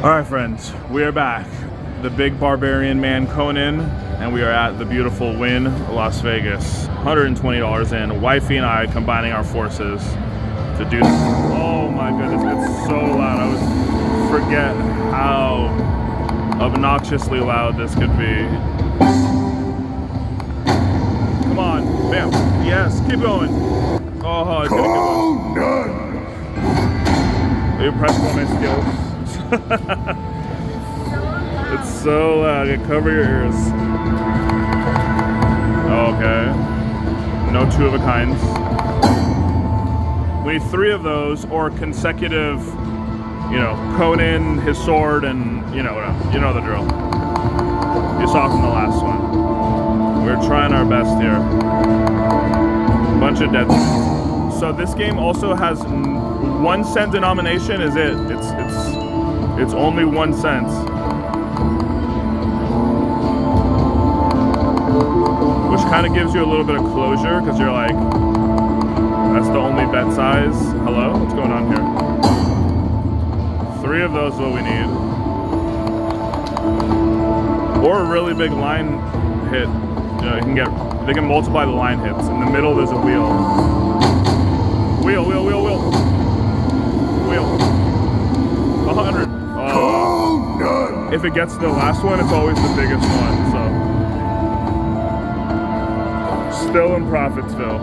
All right, friends, we are back. The big barbarian man Conan, and we are at the beautiful Wynn, Las Vegas. $120 in. Wifey and I combining our forces to do this. Oh my goodness, it's so loud. I would forget how obnoxiously loud this could be. Come on, bam. Yes, keep going. Oh, I couldn't keep going. Are you impressed by my skills? It's so loud. You cover your ears. Okay. No two of a kinds. We need 3 of those or consecutive, Conan, his sword, and you know the drill. You saw from the last one. We're trying our best here. Bunch of dead space. So this game also has 1 cent denomination. Is it? It's only 1 cent. Which kind of gives you a little bit of closure, because you're like, that's the only bet size. Hello? What's going on here? 3 of those is what we need. Or a really big line hit. They can multiply the line hits. In the middle there's a wheel. Wheel. 100. If it gets to the last one, it's always the biggest one, so. Still in Profitsville.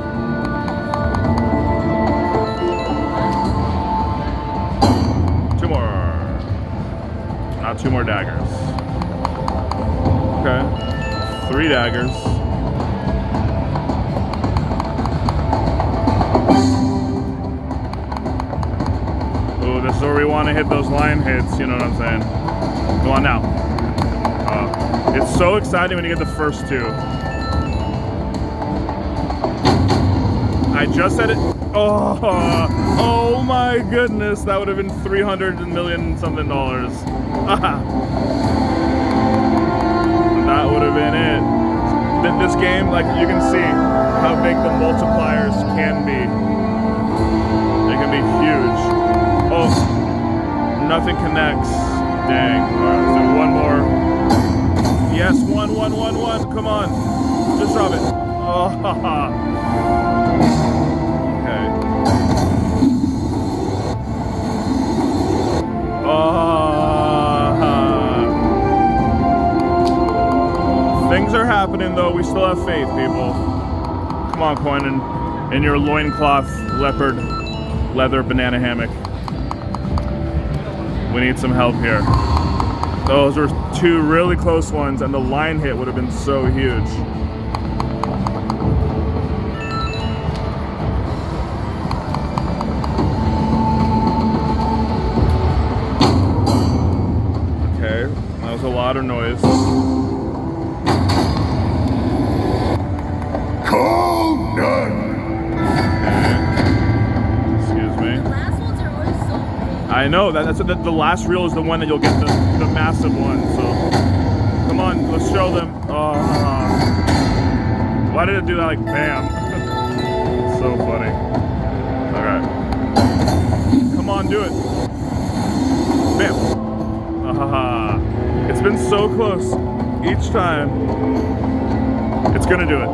Two more. Not 2 more daggers. Okay. 3 daggers. Ooh, this is where we want to hit those line hits, you know what I'm saying? Go on now. It's so exciting when you get the first 2. I just said it. Oh my goodness. That would have been $300 million something. That would have been it. This game, like, you can see how big the multipliers can be. They can be huge. Oh, nothing connects. Dang. All right, so 1 more. Yes, 1. Come on. Just drop it. Oh, okay. Things are happening, though. We still have faith, people. Come on, Conan. In your loincloth, leopard, leather, banana hammock. We need some help here. Those were 2 really close ones, and the line hit would have been so huge. Okay, that was a lot of noise. Conan! I know that's the last reel is the one that you'll get the massive one. So come on, let's show them. Why did it do that like bam? So funny. All right, come on, do it. Bam. It's been so close each time. It's gonna do it.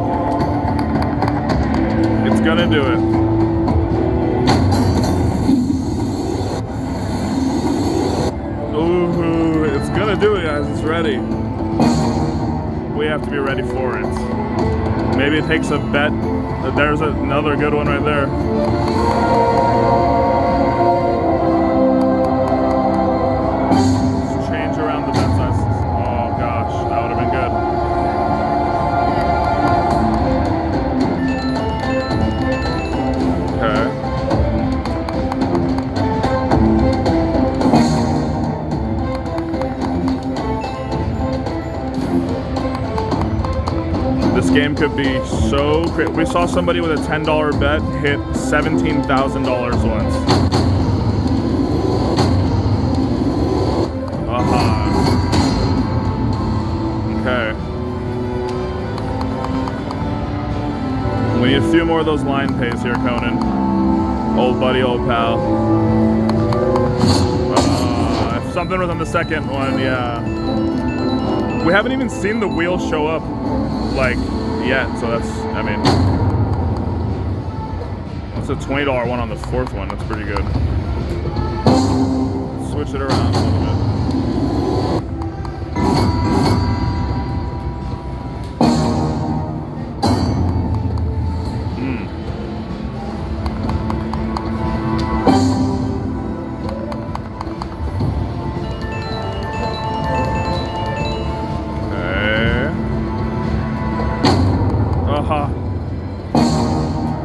It's gonna do it. Ooh, it's gonna do it, guys. It's ready. We have to be ready for it. Maybe it takes a bet. There's another good one right there. Let's change around the bet sizes. Oh gosh, that would have been good. This game could be so crazy. We saw somebody with a $10 bet hit $17,000 once. Okay. We need a few more of those line pays here, Conan. Old buddy, old pal. Something was on the second one, yeah. We haven't even seen the wheel show up, like, yet, so that's, I mean, that's a $20 one on the fourth one. That's pretty good. Switch it around a little bit.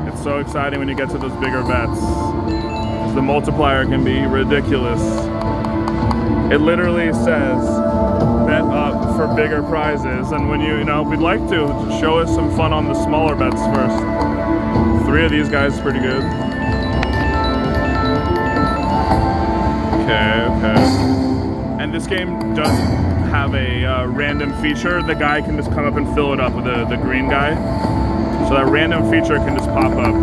It's so exciting when you get to those bigger bets. The multiplier can be ridiculous. It literally says bet up for bigger prizes, and when you know, we'd like to show us some fun on the smaller bets first. 3 of these guys pretty good. Okay. And this game does have a random feature. The guy can just come up and fill it up with the green guy. So that random feature can just pop up.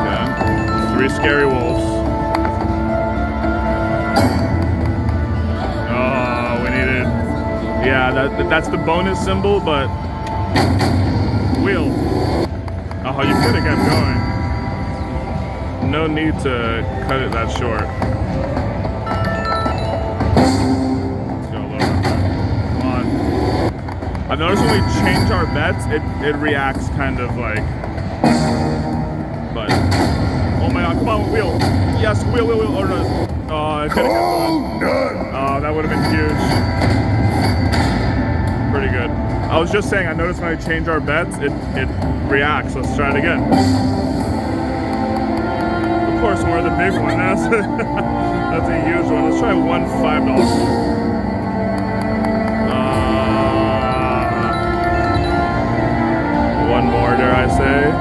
Okay. 3 scary wolves. Oh, we needed. Yeah, that's the bonus symbol, but wheel. Oh, you could have kept going. No need to cut it that short. Let's go a little bit back. Come on. I've noticed when we change our bets, it reacts kind of like. But oh my god, come on, wheel. Yes, wheel. Oh no. Oh, it could have kept going. Oh, that would have been huge. Pretty good. I was just saying, I noticed when I change our bets, it reacts. Let's try it again. Of course, we're the big one. That's a huge one. Let's try one $5. One more, dare I say.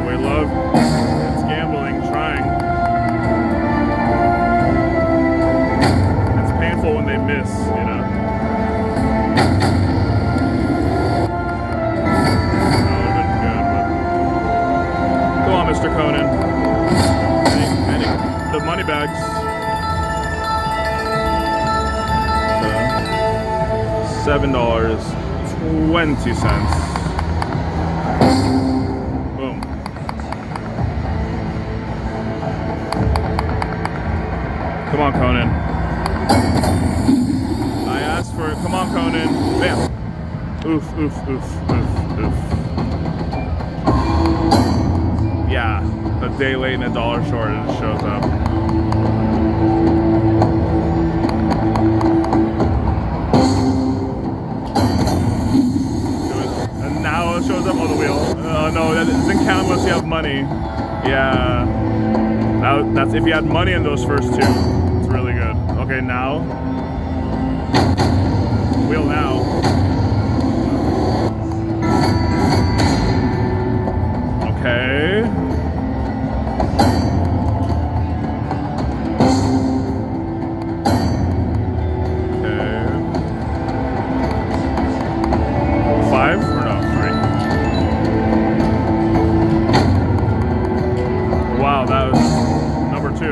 We love it's gambling, trying. It's painful when they miss, you know. Mr. Conan. The money bags. $7.20. Boom. Come on, Conan. I asked for it. Come on, Conan. Bam. Oof. Yeah, a day late and $1 short, and it shows up. And now it shows up on the wheel. Oh no, that doesn't count unless you have money. Yeah, that's if you had money in those first 2. It's really good. Okay, now wheel now. Okay. Okay. 5 or no, 3. Wow, that was number 2.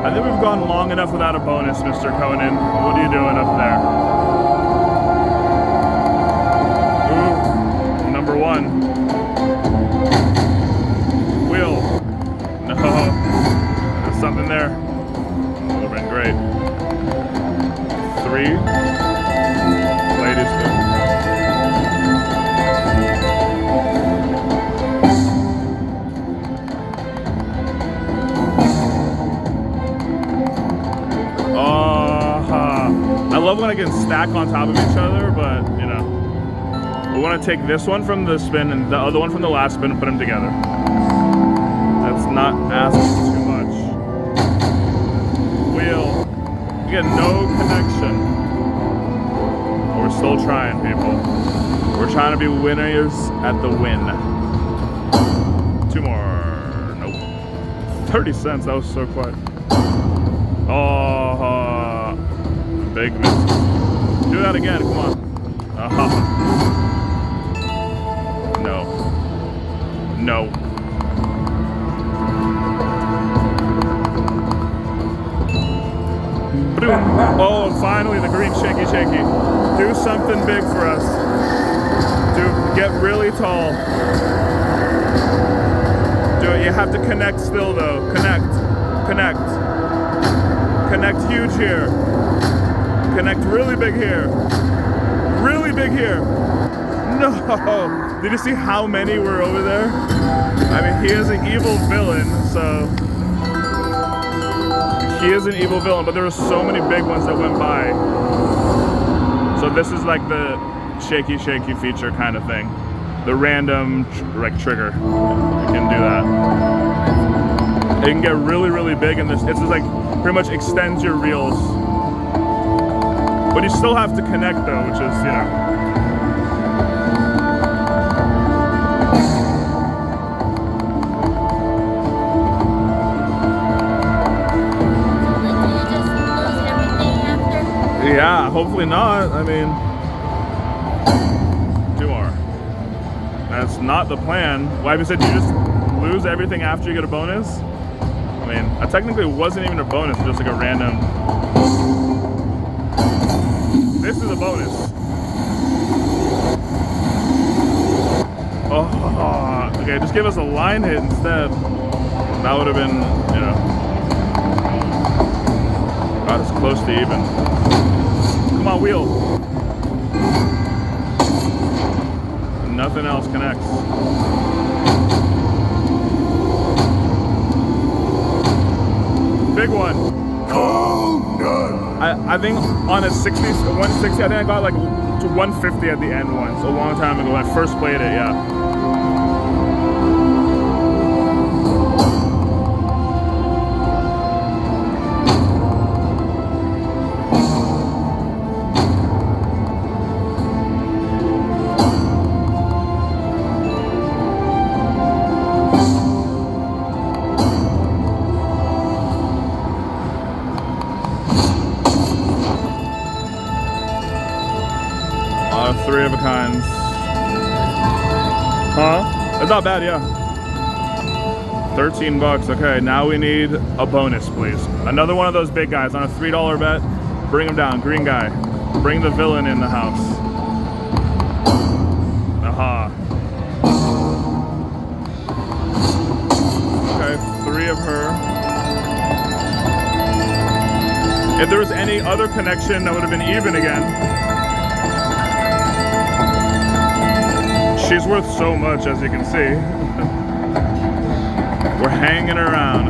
I think we've gone long enough without a bonus, Mr. Conan. What are you doing up there? Number 1. Wheel. No. There's something there. Would have been great. 3. Latest. I love when I can stack on top of each other, but you know. We want to take this one from the spin and the other one from the last spin and put them together. That's not asking too much. Wheel. We get no connection. But we're still trying, people. We're trying to be winners at the Wynn. 2 more. Nope. 30 cents. That was so quiet. Oh, big miss. Do that again. Come on. No. No. Oh, finally the green shaky. Do something big for us. Get really tall. Do it. You have to connect still though. Connect. Connect huge here. Connect really big here. Really big here. No. Did you see how many were over there? I mean, he is an evil villain, so he is an evil villain, but there were so many big ones that went by. So this is like the shaky feature kind of thing. The random trigger. You can do that. It can get really big, and it's just like pretty much extends your reels. But you still have to connect though, which is, you know. Yeah, hopefully not. I mean, 2 more. That's not the plan. Why, you said you just lose everything after you get a bonus? I mean, that technically wasn't even a bonus, just like a random. This is a bonus. Oh, okay, just give us a line hit instead. That would have been, you know, about as close to even. Come on, wheel. Nothing else connects. Big one. Conan! I think on a 160, I think I got like to 150 at the end once, a long time ago when I first played it, yeah. Three of a kinds. Huh? It's not bad, yeah. 13 bucks. Okay, now we need a bonus, please. Another one of those big guys on a $3 bet. Bring him down, green guy. Bring the villain in the house. Aha. Okay, 3 of her. If there was any other connection, that would have been even again. She's worth so much, as you can see. We're hanging around.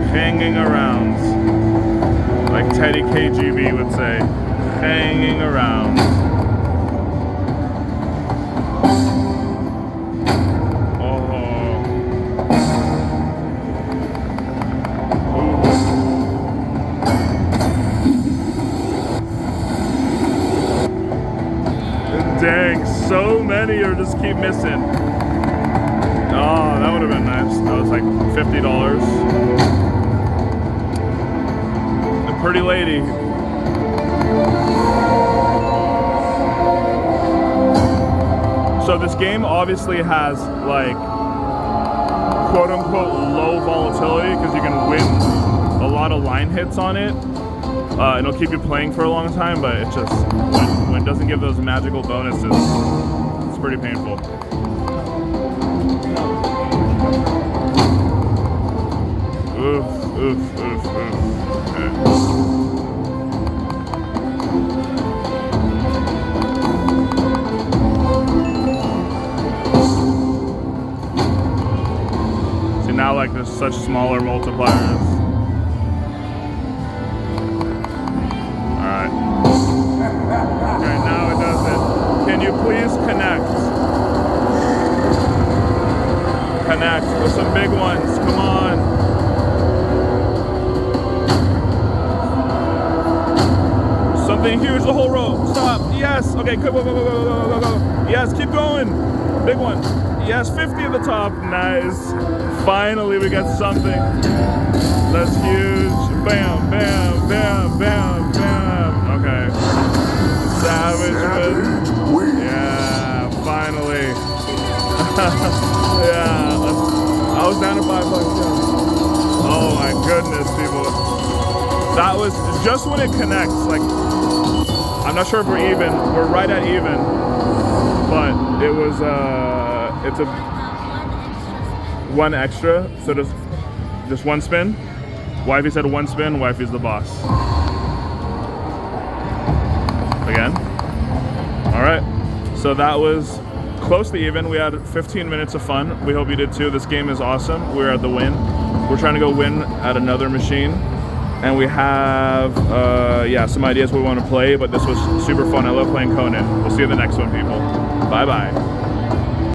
Like Teddy KGB would say, hanging around. Oh. Dang, so many are just keep missing. Oh, that would have been nice. That was like $50. A pretty lady. So this game obviously has like quote unquote low volatility because you can win a lot of line hits on it. It'll keep you playing for a long time, but it just when it doesn't give those magical bonuses, it's pretty painful. Oof. Okay. See, now like there's such smaller multipliers. Alright. Okay, now it does it. Can you please connect? Connect with some big ones. Come on. Something huge, the whole row. Stop. Yes. Okay, go. Yes, keep going. Big one. Yes, 50 at the top. Nice. Finally, we got something. That's huge. Bam, bam, bam, bam, bam. Okay. Savage win. Yeah, finally. Yeah. I was down to $5. Oh my goodness, people. That was just when it connects. Like, I'm not sure if we're even. We're right at even. But it was, it's a one extra. So just one spin. Wifey said one spin. Wifey's the boss. Again. All right. So that was close to even. We had 15 minutes of fun. We hope you did too. This game is awesome. We're at the Wynn. We're trying to go win at another machine. And we have, some ideas we want to play, but this was super fun. I love playing Conan. We'll see you in the next one, people. Bye-bye.